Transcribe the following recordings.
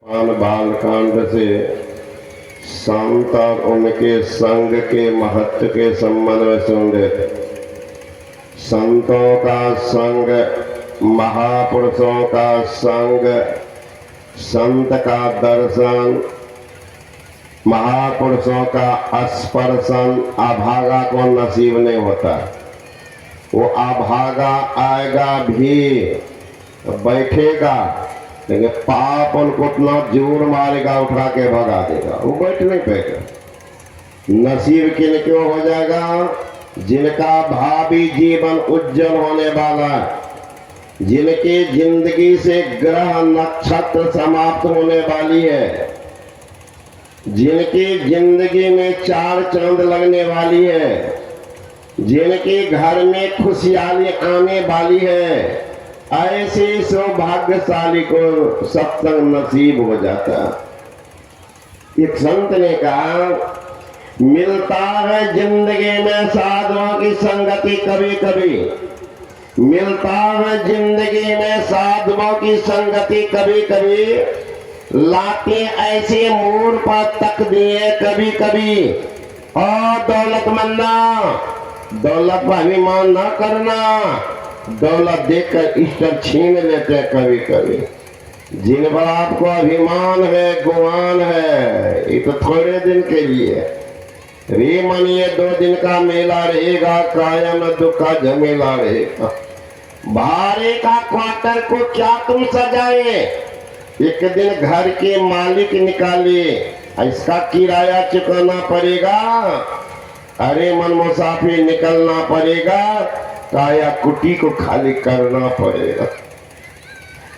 बालकांड से संत और उनके संग के महत्व के संबंध में सुन रहे थे। संतों का संग, महापुरुषों का संग, संत का दर्शन, महापुरुषों का स्पर्शन अभागा को नसीब नहीं होता। वो अभागा आएगा भी, बैठेगा, लेकिन पाप उनको इतना जोर मारेगा, उठा के भगा देगा, वो बैठ नहीं पाएगा। नसीब किन क्यों हो जाएगा? जिनका भावी जीवन उज्जवल होने वाला, जिनकी जिंदगी से ग्रह नक्षत्र समाप्त होने वाली है, जिनकी जिंदगी में चार चांद लगने वाली है, जिनके घर में खुशहाली आने वाली है, ऐसे सौभाग्यशाली को सत्संग नसीब हो जाता। एक संत ने कहा, मिलता है जिंदगी में साधुओं की संगति कभी कभी, मिलता है जिंदगी में साधुओं की संगति कभी कभी, लाते ऐसे मोड़ पर तक दिए कभी कभी। और दौलतमंदा, दौलत पर अभिमान न करना, दौलत देखकर ईश्वर छीन लेते कभी कभी। जिन पर आपको अभिमान है, गुमान है, ये तो थोड़े दिन के लिए रे मन, ये 2 दिन का मेला रहेगा, कायम दुख का झमेला रहेगा। भाड़े का क्वार्टर को क्या तुम सजाए, एक दिन घर के मालिक निकाले, इसका किराया चुकाना पड़ेगा। अरे मन मुसाफिर निकलना पड़ेगा, काया कुटी को खाली करना पड़ेगा।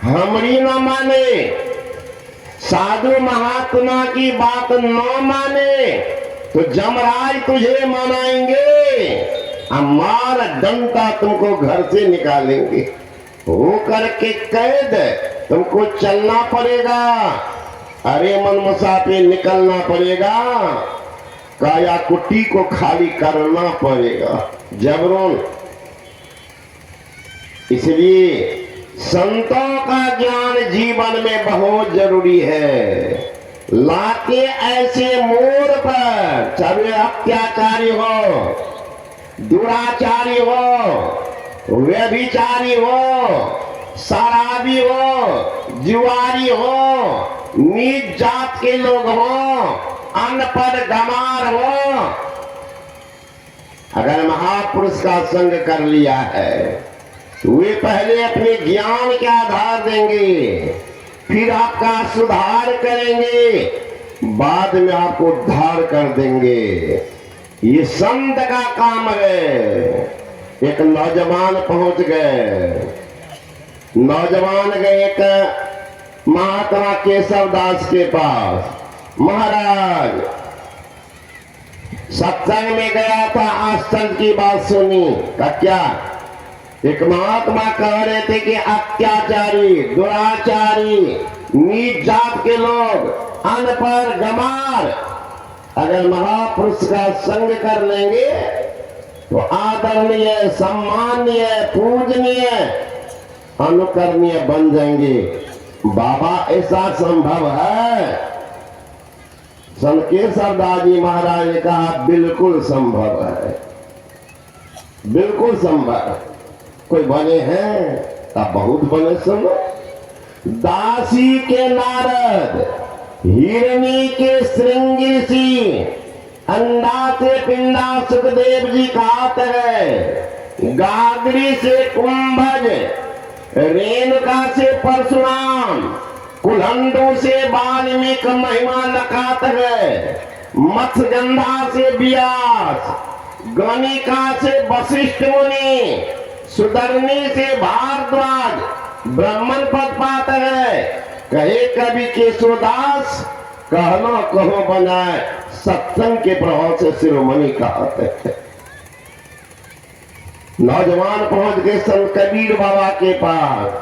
हमरी न माने, साधु महात्मा की बात न माने तो जमराज तुझे मनाएंगे, हमारा डंडा तुमको घर से निकालेंगे। हो करके कैद तुमको चलना पड़ेगा। अरे मन मुसाफिर निकलना पड़ेगा, काया कुटी को खाली करना पड़ेगा, जबरों। इसलिए संतों का ज्ञान जीवन में बहुत जरूरी है। लाके ऐसे मोड़ पर, चाहे अत्याचारी हो, दुराचारी हो, व्यभिचारी हो, शराबी हो, जुआरी हो, नीच जात के लोग हो, अनपढ़ गंवार हो, अगर महापुरुष का संग कर लिया है, वे पहले अपने ज्ञान के आधार देंगे, फिर आपका सुधार करेंगे, बाद में आपको उद्धार कर देंगे। ये संत का काम है। एक नौजवान पहुंच गए, नौजवान गए एक महात्मा केशव दास के पास। महाराज, सत्संग में गया था, आज संत की बात सुनी। का क्या? एक महात्मा कह रहे थे कि अत्याचारी, दुराचारी, नीच जात के लोग, अनपढ़ गंवार अगर महापुरुष का संग कर लेंगे तो आदरणीय, सम्मानीय, पूजनीय, अनुकरणीय बन जाएंगे। बाबा, ऐसा संभव है? संत केशव दास जी महाराज ने कहा, बिल्कुल संभव है, बिल्कुल संभव है। कोई बने हैं? तब बहुत बने। सुनो, दासी के नारद, हिरणी के श्रृंगी ऋषि, अंडा से पिंडा सुखदेव जी कहते हैं, गागरी से कुंभज, रेणुका से परशुराम, कुल्हंडू से वाल्मीकि महिमा लखात है, मत्स्यगंधा से व्यास, गणिका से वशिष्ठ मुनि, सुदर्णी से भारद्वाज ब्राह्मण पद पाते है। कहे कवि केशवदास, कहना कहो बनाए, सत्संग के प्रभाव से शिरोमणि कहते हैं। नौजवान पहुंच गए संत कबीर बाबा के पास।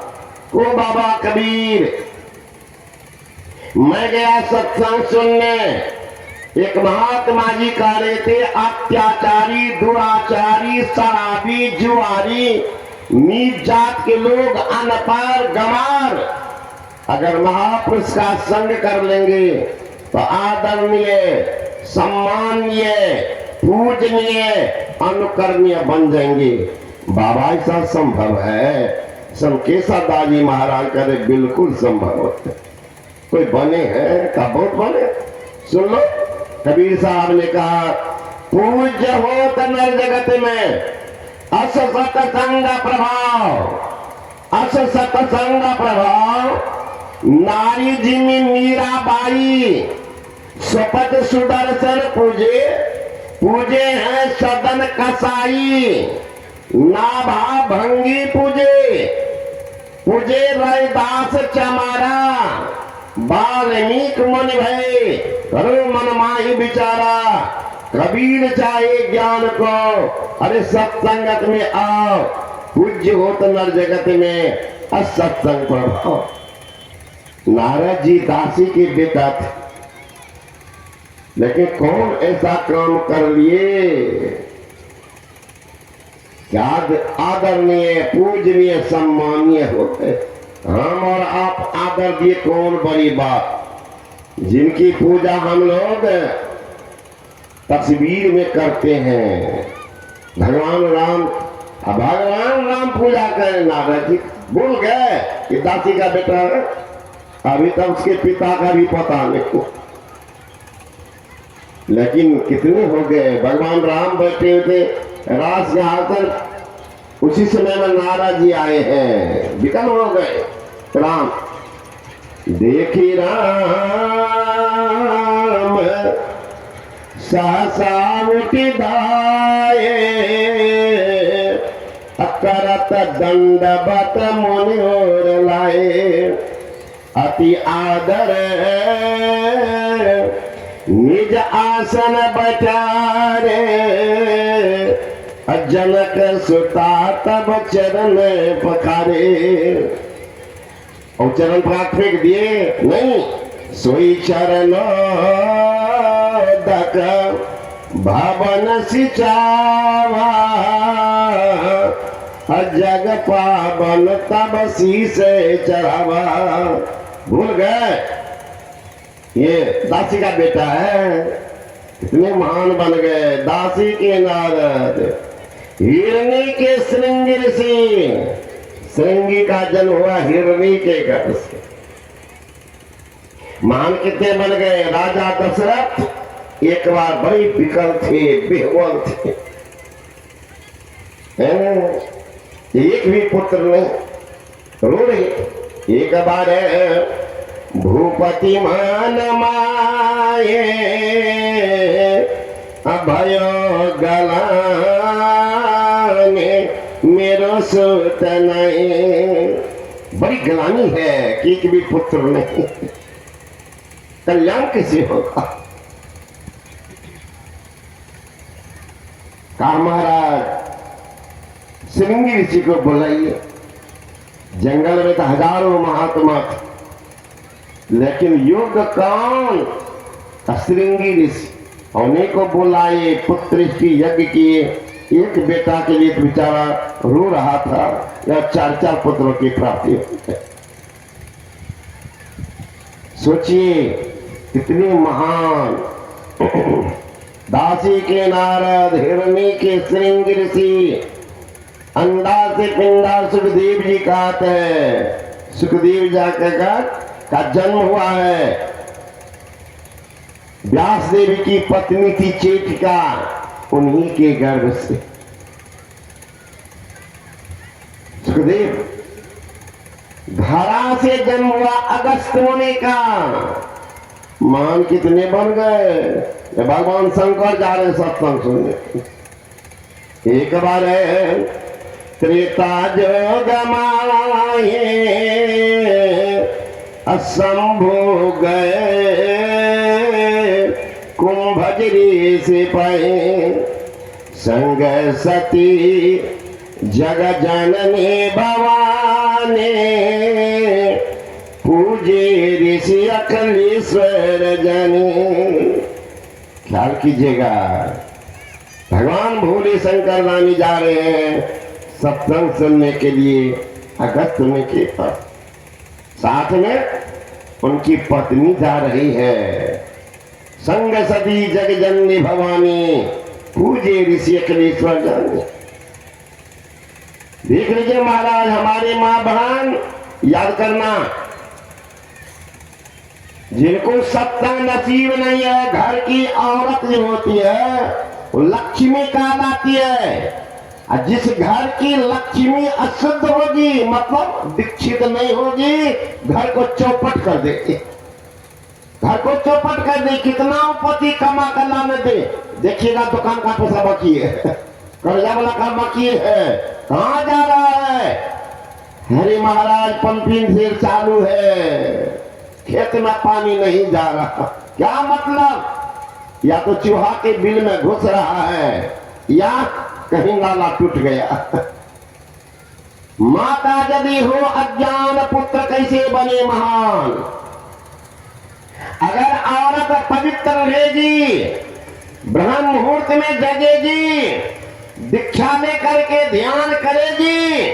को बाबा कबीर, मैं गया सत्संग सुनने, एक महात्मा जी कह रहे थे, अत्याचारी, दुराचारी, शराबी, जुआरी, नीच जात के लोग, अनपढ़ गंवार अगर महापुरुष का संग कर लेंगे तो आदरणीय, सम्मानीय, पूजनीय, अनुकरणीय बन जाएंगे। बाबा ऐसा संभव है? संकेशा दाजी महाराज करे बिल्कुल संभव होते। कोई बने हैं का बहुत बने। सुन लो, कबीर साहब ने कहा पूज्य हो तो नर जगत में अस सतसंग प्रभाव, अस सतसंग प्रभाव, नारी जिमी मीराबाई स्वपत सुदर्शन पूजे, पूजे हैं सदन कसाई, नाभा भंगी पूजे, पूजे रैदास चमारा, वाल्मीकि मुनि भय करो मन माही बिचारा, कबीर चाहे ज्ञान को अरे सत्संगत में आओ, पूज्य हो तो नर जगत में असत्संग प्रभाव। नारद जी दासी के बेटा थे, लेकिन कौन ऐसा काम कर लिए क्या आदरणीय, पूजनीय, सम्मानीय होते। हम और आप आदर दिए कौन बड़ी बात। जिनकी पूजा हम लोग तस्वीर में करते हैं, भगवान राम पूजा करें। नारद जी भूल गए कि दासी का बेटा है, अभी तक उसके पिता का भी पता नहीं। लेकिन कितने हो गए, भगवान राम बैठे हुए थे राज के आकर, उसी समय में नारद जी आए हैं, विकल हो गए। राम देखी राम सहसा उठी दाए, करत दंडवत मुनि और लाए, अति आदर निज आसन बचारे, जनक सुता तब चरण पखारे। और चरण पखार फेंक दिए नहीं, सोई चरण दक भवन सिचावा, जग पावन तब शीस चढ़ावा। भूल गए ये दासी का बेटा है, कितने महान बन गए। दासी के नारद, हिरणी के श्रृंगी ऋषि, श्रृंगी का जन्म हुआ हिरणी के घर से। महान कितने बन गए। राजा दशरथ एक बार बड़ी विकल थे, बेहवल थे, एक भी पुत्र नहीं, रो रही। एक बार भूपति मान माये, अभयो गलाने मेरो सुत नहीं। बड़ी गलानी है कि एक भी पुत्र नहीं, कल्याण कैसे होगा। कहा महाराज श्रृंगी ऋषि को बुलाइए। जंगल में तो हजारों महात्मा थे, लेकिन योग कौन? श्रृंगी ऋषि। उन्हीं को बुलाए, पुत्र की यज्ञ किए। एक बेटा के लिए बेचारा रो रहा था, या चार चार पुत्रों की प्राप्ति होती है। सोचिए कितने महान। दासी के नारद, हिरणी के श्रृंगी ऋषि, अंडा से पिंडा सुखदेव जी कहते हैं। सुखदेव जाकर का जन्म हुआ है। व्यास देवी की पत्नी थी चेटिका, उन्हीं के गर्भ से सुखदेव। धरा से जन्म हुआ अगस्त मुनि का। मान कितने बन गए। भगवान शंकर जा रहे सत्संग सुनने। एक बार है त्रेता जोग माये, असंभो गए कुंभजरी से पाए। संग सती जग जननी भवानी, पूजे ऋषि अखिलेश्वर जनी। ख्याल कीजिएगा, भगवान भोले शंकर रानी जा रहे हैं सत्संग सुनने के लिए अगस्त में के पास। साथ में उनकी पत्नी जा रही है। संग सदी जग जननी भवानी, पूजे ऋषि अखिलेश्वर जानी। देख लीजिए महाराज, हमारे माँ बहन याद करना, जिनको सत्संग नसीब नहीं है, घर की औरत जो होती है वो लक्ष्मी कहलाती है। और जिस घर की लक्ष्मी अशुद्ध होगी, मतलब दीक्षित नहीं होगी, घर को चौपट कर देगी, घर को चौपट कर दे। कितना पति कमा कर लाने दे, देखिएगा दुकान का पैसा बाकी है, कर्जा वाला का बाकी है, कहाँ जा रहा है? हरे महाराज पंपिंग से चालू है, खेत में पानी नहीं जा रहा। क्या मतलब? या तो चूहा के बिल में घुस रहा है, या कहीं नाला टूट गया। माता यदि हो अज्ञान, पुत्र कैसे बने महान। अगर औरत पवित्र रहेगी, ब्रह्म मुहूर्त में जगेगी, दीक्षा में करके ध्यान करेगी,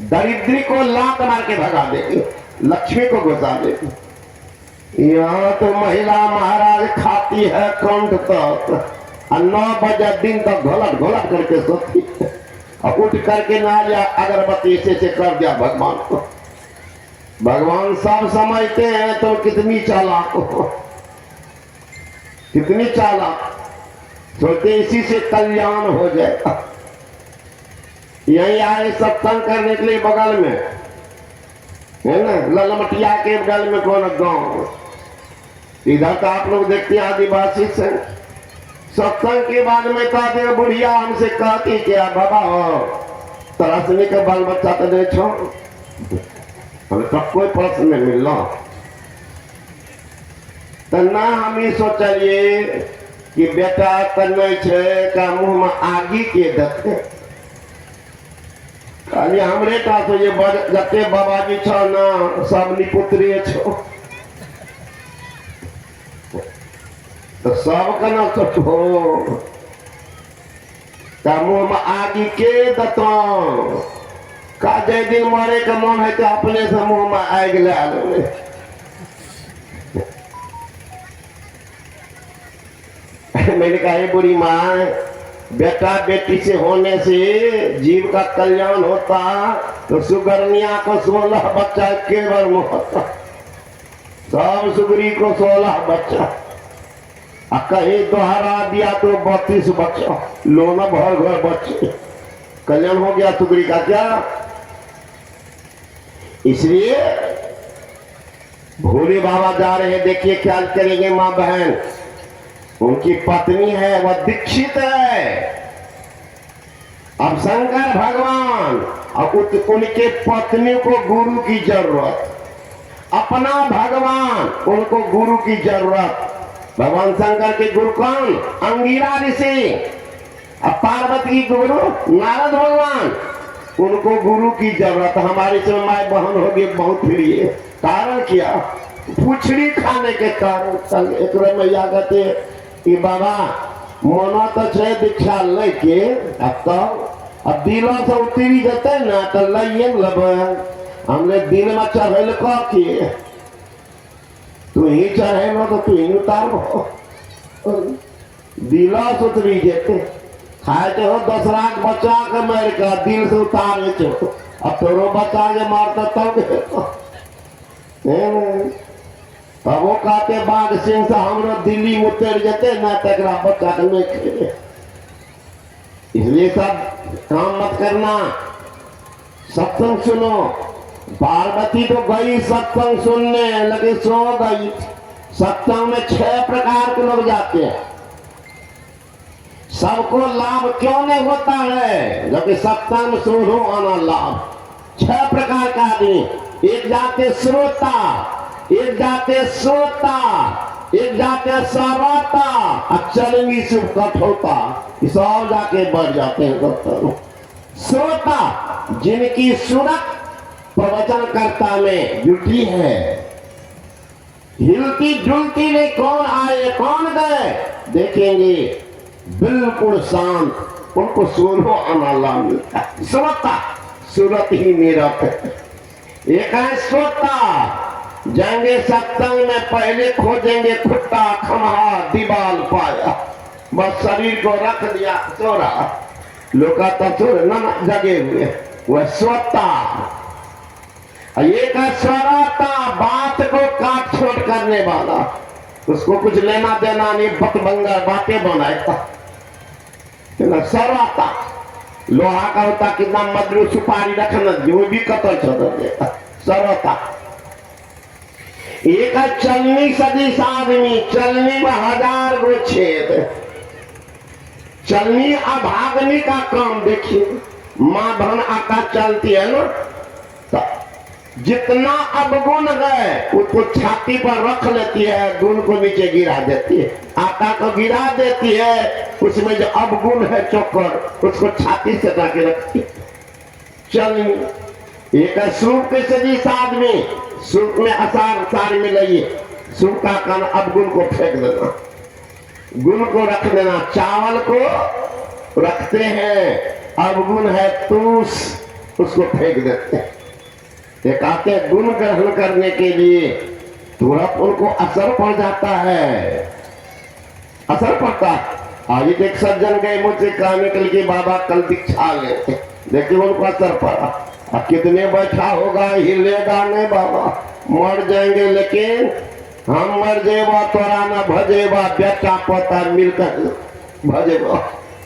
दरिद्री को लात मार के भगा देगी, लक्ष्मी को घुसा देगी। यहाँ तो महिला महाराज खाती है कंठ तक, 9 बजे दिन तक घोलट घोलट करके सोती है, और उठ करके नारिया अगरबत्ती से कर दिया भगवान को। भगवान सब समझते हैं, तो कितनी चालाक हो, कितनी चालाक। सोचते इसी से कल्याण हो जाएगा। यहीं आए सत्संग करने के लिए, बगल में है ना, ललमटिया के बगल में कौन गांव, इधर तो आप लोग देखते हैं आदिवासी से। सत्संग के बाद में कहते हैं, बुढ़िया हमसे कहती क्या बाबा तरसने का बाल बच्चा तो नहीं छो, हमें सब कोई प्रश्न में मिल रहा। तो ना हम ही सोचलिए कि बेटा करने छे का मुंह में आगी के दते, खाली हमरे का तो ये जते बाबाजी छो ना, सब निपुत्री छो, तो सब का ना सोचो का मुंह में आगी के दतो, का जय दिन मरे का मन है तो अपने से मुंह में आग ला लो। मैंने कहा बुरी माँ, बेटा बेटी से होने से जीव का कल्याण होता, तो सुगरनिया को 16 बच्चा केवल में होता, सब सुगरी को 16 बच्चा, कहीं दोहरा दिया तो 32 बच्चा, लोना भर घर बच्चे, कल्याण हो गया सुगरी का क्या। इसलिए भोले बाबा जा रहे हैं, देखिए क्या करेंगे माँ बहन। उनकी पत्नी है, वह दीक्षित है। अब शंकर भगवान और उनके पत्नी को गुरु की जरूरत, अपना भगवान उनको गुरु की जरूरत। भगवान शंकर के गुरु कौन? अंगिरा ऋषि। अब पार्वती की गुरु नारद भगवान, उनको गुरु की जरूरत। हमारी से माई बहन होगी बहुत प्रिय, कारण क्या? पुछड़ी खाने के कारण। एक मैया कहते कि बाबा मना तो छे दीक्षा लेके, अब दिलों से उतरी जते ना तो लइए लब, हमने दिन में चढ़ेल किए, तू ही चढ़ेलो तो तू ही उतारो, दिलों से उतरी जेते। खाए तो हो दूसरा बच्चा के मार का दिल से उतारे चो, अब तोरो बच्चा के मारता तब अब वो कहते बाघ सिंह से हमरो दिल्ली में उतर जते ना तकरा बच्चा के नहीं खेले। इसलिए सब काम मत करना, सत्संग सुनो। पार्वती तो गई सत्संग सुनने, लेकिन सो गई। सत्संग में 6 प्रकार के लोग जाते हैं, सबको लाभ क्यों नहीं होता है? जबकि सत्संग में सुनो आना लाभ। 6 प्रकार का आदमी, एक जाते श्रोता, एक जाते श्रोता, एक जाते सराता, चलनी शुभ कठोता, सब जाके बढ़ जाते हैं। श्रोता जिनकी सुरत प्रवचन कर्ता में जुटी है, हिलती जुलती में कौन आए कौन गए देखेंगे, बिल्कुल शांत, उनको सुनो आना लाभ मिलता है। श्रोता सूरत ही मेरा है। एक है सोता, जाएंगे सत्संग में पहले खोजेंगे खुट्टा खमहा दीवाल पाया, बस शरीर को रख दिया सो रहा, लोग तो सो न जगे हुए, वह सोता। एक है स्वराता, बात को काट छोड़ करने वाला, उसको कुछ लेना देना नहीं, बतबंगर बातें बनाएगा। स्वराता लोहा का होता, कितना मधुर सुपारी रखना वो भी कतल छोड़ देता, स्वराता। एक चलनी सदिश आदमी, चलनी में 1000 गो छेद, चलनी अभागनी का काम देखिए, माँ बहन आटा चलती है ना, तो जितना अवगुण है उसको छाती पर रख लेती है, गुण को नीचे गिरा देती है, आटा को गिरा देती है, उसमें जो अवगुण है चोकर उसको छाती से ढके रखती है। चलिए एक सूप के सदिश आदमी, सूप में असार सार मिलाइए, सूप का कान अवगुण को फेंक देना, गुण को रख देना, चावल को रखते हैं, अवगुण है तूस, उसको फेंक देते हैं। एक आते गुण ग्रहण करने के लिए तुरंत उनको असर पड़ जाता है, असर पड़ता है। आज एक सज्जन गए मुझसे कहने के लिए बाबा कल दीक्षा लेते, देखिए उनको असर पड़ा। अब कितने बैठा होगा, हिलेगा नहीं बाबा, मर जाएंगे, लेकिन हम मर जेबा तोरा न भजेबा, बेटा पोता मिलकर भजेबा,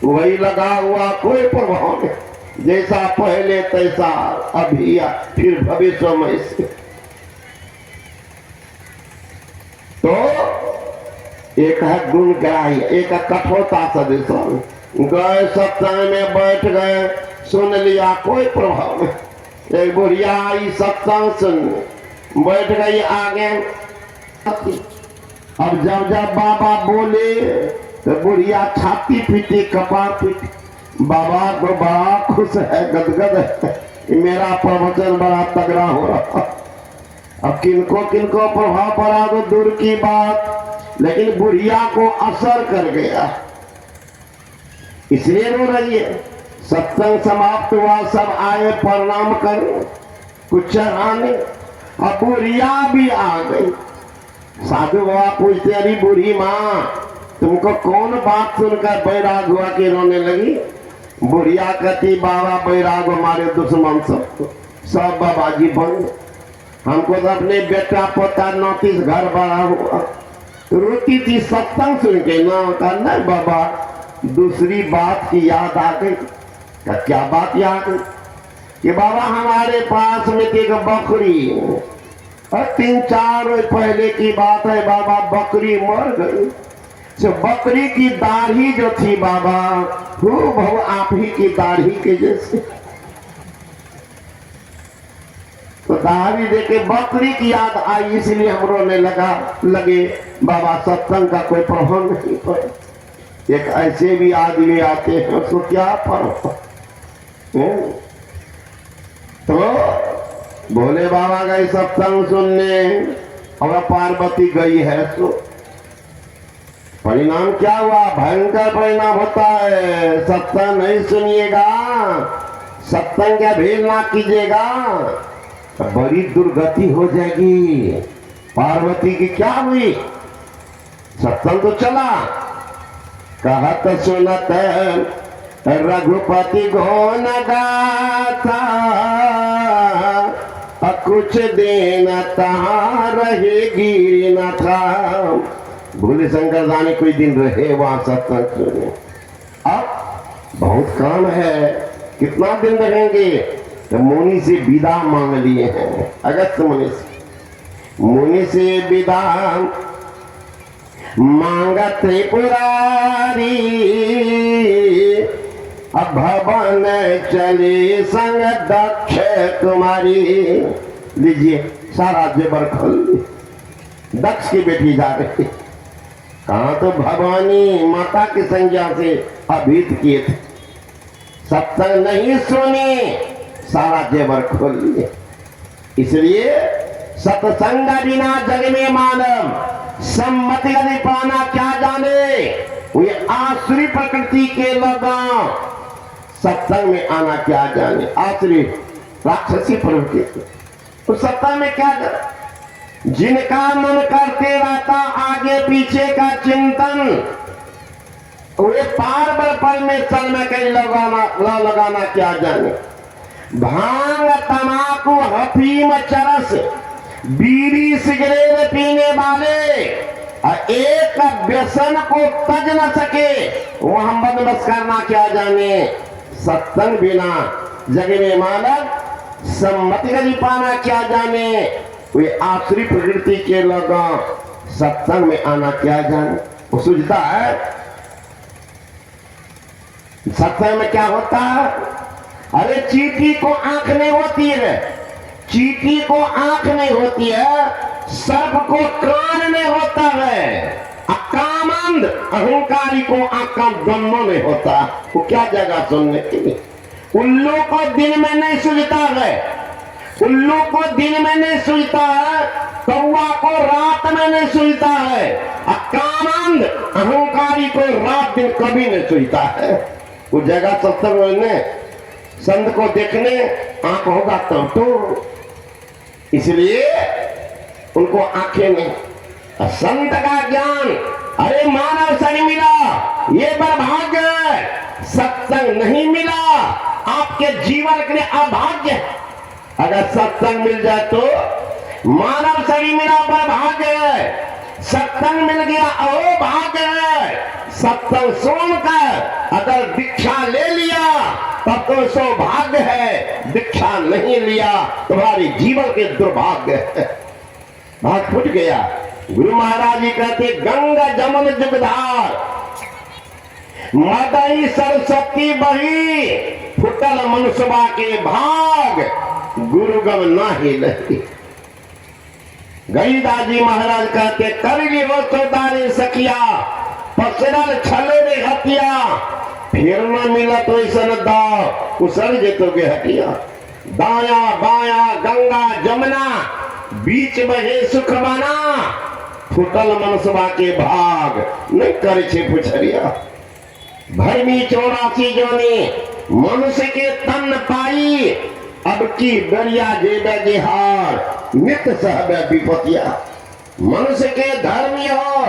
वही लगा हुआ, कोई प्रभाव नहीं, जैसा पहले तैसा अभी फिर भविष्य में से। तो एक है गुण ग्राही, एक है कठोरता सदिश, गए सत्संग में बैठ गए, सुन लिया, कोई प्रभाव नहीं। एक बुढ़िया आई सत्संग सुन, बैठ गई आगे, अब जब जब बाबा बोले तो बुढ़िया छाती पीटी, कपार पीटी, बाबा तो बड़ा खुश है, गदगद है, मेरा प्रवचन बड़ा तगड़ा हो रहा। अब किनको किनको प्रभाव पड़ा तो दूर की बात, लेकिन बुढ़िया को असर कर गया, इसलिए रो रही है। सत्संग समाप्त हुआ, सब आए प्रणाम कर, कुछ चढ़ाने, अब बुढ़िया भी आ गई। साधु बाबा पूछते, अरे बूढ़ी माँ तुमको कौन बात सुनकर बैराग हुआ कि रोने लगी? बुढ़िया कहती, बाबा बैराग हमारे दुश्मन सब बाबाजी बन, हमको तो अपने बेटा पोता नौतीस घर बड़ा हुआ, रोती थी सत्संग सुन के ना, कहना बाबा दूसरी बात की याद आ गई। क्या बात याद आई? कि बाबा हमारे पास में थी एक बकरी, और 3-4 रोज पहले की बात है बाबा, बकरी मर गई। तो बकरी की दाढ़ी जो थी बाबा, वो आप ही की दाढ़ी के जैसे, तो दाढ़ी देखे बकरी की याद आई, इसलिए हम रोने लगे। बाबा सत्संग का कोई प्रभाव नहीं पड़े। एक ऐसे भी आदमी आते हैं, उसको क्या फर्क, तो भोले बाबा गए सत्संग सुनने, और पार्वती गई है, तो परिणाम क्या हुआ? भयंकर परिणाम होता है। सत्संग नहीं सुनिएगा, सत्संग का भेद ना कीजिएगा, तो बड़ी दुर्गति हो जाएगी। पार्वती की क्या हुई? सत्संग तो चला, कहत सुनत रघुपति गुण गाथा, कुछ दिन तहाँ रहेगी न था। भोले शंकर जाने कोई दिन रहे वहां सत्संग सुने। अब बहुत काम है, कितना दिन रहेंगे? तो मुनि से विदा मांग लिए हैं, अगस्त मुनि से विदा मांगत त्रिपुरारी, अब भवन चले संग दक्ष कुमारी। लीजिए सारा जेवर खोल, दक्ष की बेटी जा रही, कहा तो भवानी माता की संज्ञा से अभीत किए थे, सत्संग नहीं सुनी, सारा जेवर खोल लिए। इसलिए सत्संग बिना जग में मानव सम्मति यदि पाना क्या जाने। वे आसुरी प्रकृति के लोग सत्संग में आना क्या जाने, आसुरी राक्षसी प्रवृत्ति। तो सत्ता में क्या कर, जिनका मन करते रहता आगे पीछे का चिंतन, वे पार पर में चल में कहीं लगाना क्या जाने। भांग तमाकू हफीम चरस बीड़ी सिगरेट पीने वाले एक व्यसन को तज न सके, वो हम बंदोबस्त करना क्या जाने। सत्संग बिना जगने मालक सम्मति गति पाना क्या जाने। वे आसुरी प्रकृति के लोग सत्संग में आना क्या जाने। वो सूझता है सत्संग में क्या होता है। अरे चींटी को आंख नहीं होती है, चींटी को आंख नहीं होती है, सर्प को कान नहीं होता है, अकामंद अहंकारी को आंखा ब्रह्म में होता। वो क्या जगह सुनने के लिए। उल्लू को दिन में नहीं सुझता है, उल्लू को दिन में नहीं सुझता है, कौवा को रात में नहीं सुझता है, अकामंद अहंकारी को रात दिन कभी नहीं सुझता है। वो जगह सत्संग में संत को देखने आंख होगा तब तो, इसलिए उनको आंखें नहीं। संत का ज्ञान, अरे मानव शरीर मिला ये बर्भाग्य है, सत्संग नहीं मिला आपके जीवन के लिए अभाग्य है। अगर सत्संग मिल जाए तो मानव शरीर मिला बर्भाग्य है, सत्संग मिल गया अहोभाग्य है। सत्संग सुनकर अगर दीक्षा ले लिया तब तो सौभाग्य है, दीक्षा नहीं लिया तुम्हारे जीवन के दुर्भाग्य है। भाग फूट गया। गुरु महाराज जी कहते गंगा जमन जुगधार मदई सरस्वती बही, फुटल मनुष्यबा के भाग गुरुगम नाही लही। गईदास जी महाराज कहते कर लियो सौदारे सखिया, पसरल छले रे हतिया, फिर न मिला तो ऐसा दाव उसर जेतोगे हटिया। दाया बाया गंगा जमुना बीच बहे सुख बना, फुटल मनसबा के भाग नहीं करे छे पुछरिया। भरमी 84 जोनी मनुष्य के तन पाई, अब की दरिया जेबे जिहार नित सहबे विपतिया। मनुष्य के धर्मी हो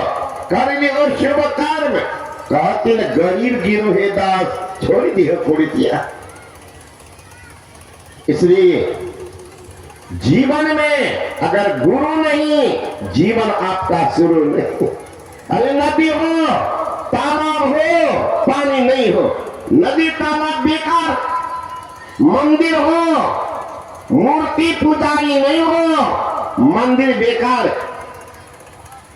कर लियो शुभ कर्म, कहते न गरीब गिरो हे दास छोड़ दियो कुड़ितिया। इसलिए जीवन में अगर गुरु नहीं, जीवन आपका शुरू नहीं। अरे नदी हो तालाब हो पानी नहीं हो, नदी तालाब बेकार, मंदिर हो मूर्ति पुजारी नहीं हो मंदिर बेकार,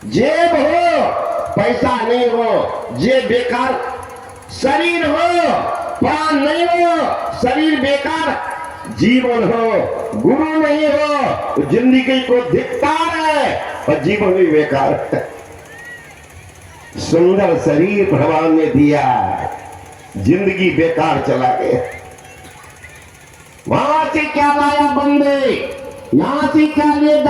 जेब हो पैसा नहीं हो जेब बेकार, शरीर हो प्राण नहीं हो शरीर बेकार, जीवन हो गुरु नहीं हो तो जिंदगी को धिक्कार है और जीवन भी बेकार है। सुंदर शरीर भगवान ने दिया, जिंदगी बेकार चला गया। वहां से क्या लाया बंदे, यहां से क्या ले